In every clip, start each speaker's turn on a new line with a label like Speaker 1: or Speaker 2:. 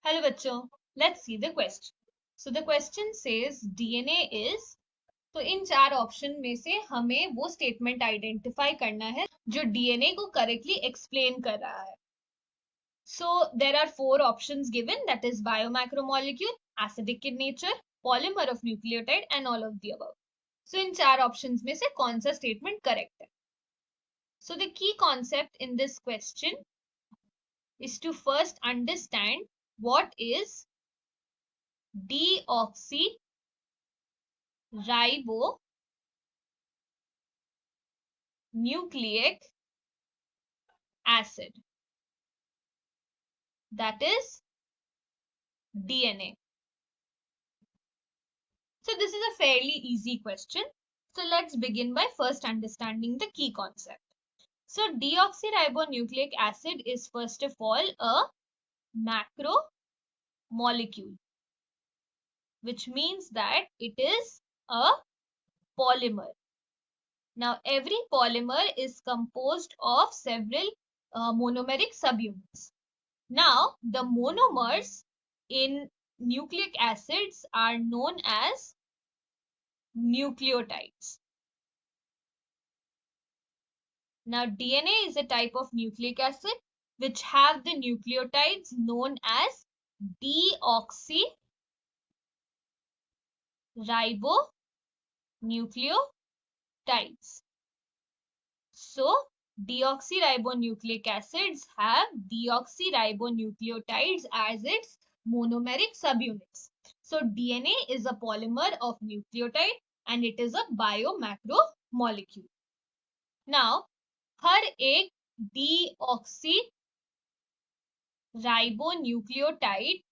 Speaker 1: Hello बच्चों, let's see the question. So the question says DNA is. तो इन चार option में से हमें वो स्टेटमेंट आइडेंटिफाई करना है जो डीएनए को करेक्टली एक्सप्लेन कर रहा है. So there are four options given, that is biomacromolecule, acidic in nature, polymer of nucleotide and all of the above. So इन चार options में से कौन सा statement correct है? So the key concept in this question is to first understand what is deoxyribonucleic acid, that is DNA. So this is a fairly easy question. So let's begin by first understanding the key concept. So deoxyribonucleic acid is first of all a macromolecule, which means that it is a polymer. Now every polymer is composed of several monomeric subunits. Now the monomers in nucleic acids are known as nucleotides. Now DNA is a type of nucleic acid which have the nucleotides known as deoxyribonucleotides. So deoxyribonucleic acids have deoxyribonucleotides as its monomeric subunits. So DNA is a polymer of nucleotide and it is a biomacromolecule. Now हर एक deoxyribonucleotide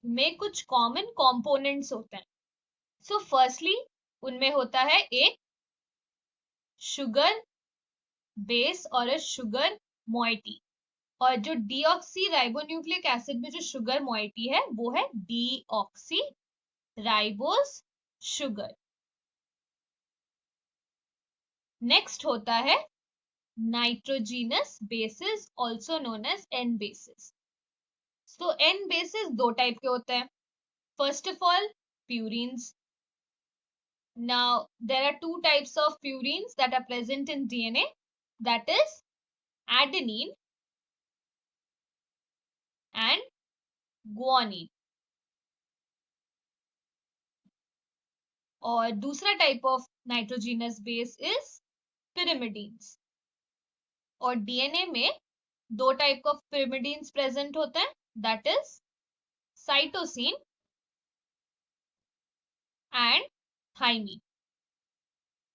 Speaker 1: में कुछ common components होते हैं. So firstly उनमें होता है एक sugar base और अ शुगर मोइटी, और जो डीऑक्सी राइबोन्यूक्लिक एसिड में जो शुगर मोइटी है वो है डीऑक्सी राइबोस शुगर. नेक्स्ट होता है nitrogenous bases also known as N bases. तो एन बेसिस दो टाइप के होते हैं. First of all purines. Now there are two types of purines that are present in DNA, that is adenine and guanine. और दूसरा type of nitrogenous base is pyrimidines. और DNA में दो type of pyrimidines present होते हैं, that is cytosine and thymine.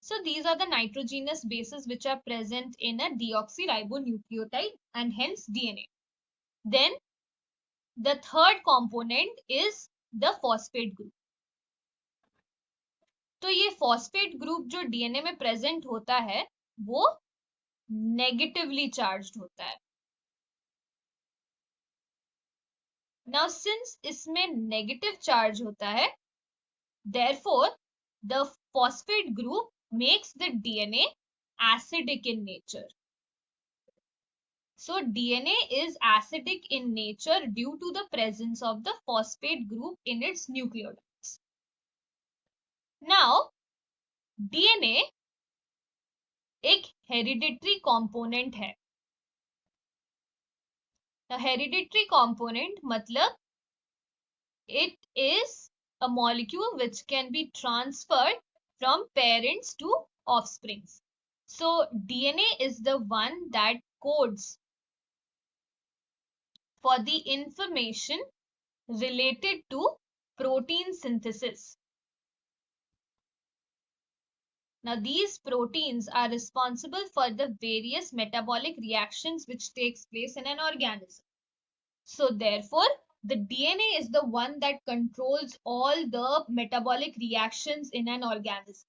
Speaker 1: So these are the nitrogenous bases which are present in a deoxyribonucleotide and hence DNA. Then the third component is the phosphate group. तो ये phosphate group जो DNA में present होता है वो negatively charged होता है. Now since इसमें negative charge होता है, therefore the phosphate group makes the DNA acidic in nature. So DNA is acidic in nature due to the presence of the phosphate group in its nucleotides. Now DNA एक hereditary component है. The hereditary component मतलब it is a molecule which can be transferred from parents to offsprings. So DNA is the one that codes for the information related to protein synthesis. Now these proteins are responsible for the various metabolic reactions which takes place in an organism. So therefore the DNA is the one that controls all the metabolic reactions in an organism.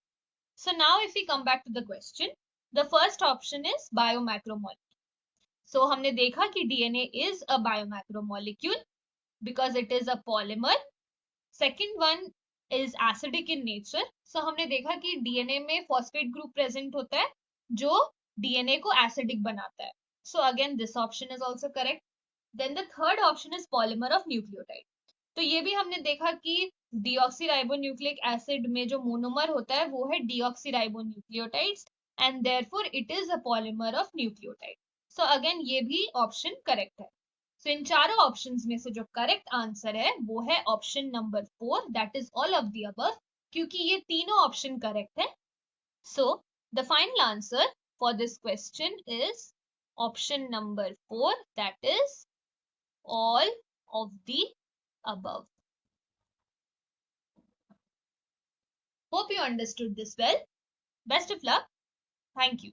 Speaker 1: So now if we come back to the question, the first option is biomacromolecule. So हमने देखा कि DNA is a biomacromolecule because it is a polymer. Second one is acidic in nature. So हमने देखा कि DNA में phosphate group present होता है जो DNA को acidic बनाता है. So again this option is also correct. Then the third option is polymer of nucleotide. तो ये भी हमने देखा कि डीऑक्सीराइबोन्यूक्लिक एसिड में जो मोनोमर होता है वो है deoxyribonucleotides and therefore it is a polymer of nucleotide. So again ये भी ऑप्शन करेक्ट है. सो इन चारों ऑप्शंस में से जो करेक्ट आंसर है वो है option number 4, that is all of the above, क्योंकि ये तीनों ऑप्शन करेक्ट है. So the final answer for this question is option number 4, that is all of the above. Hope you understood this well. Best of luck. Thank you.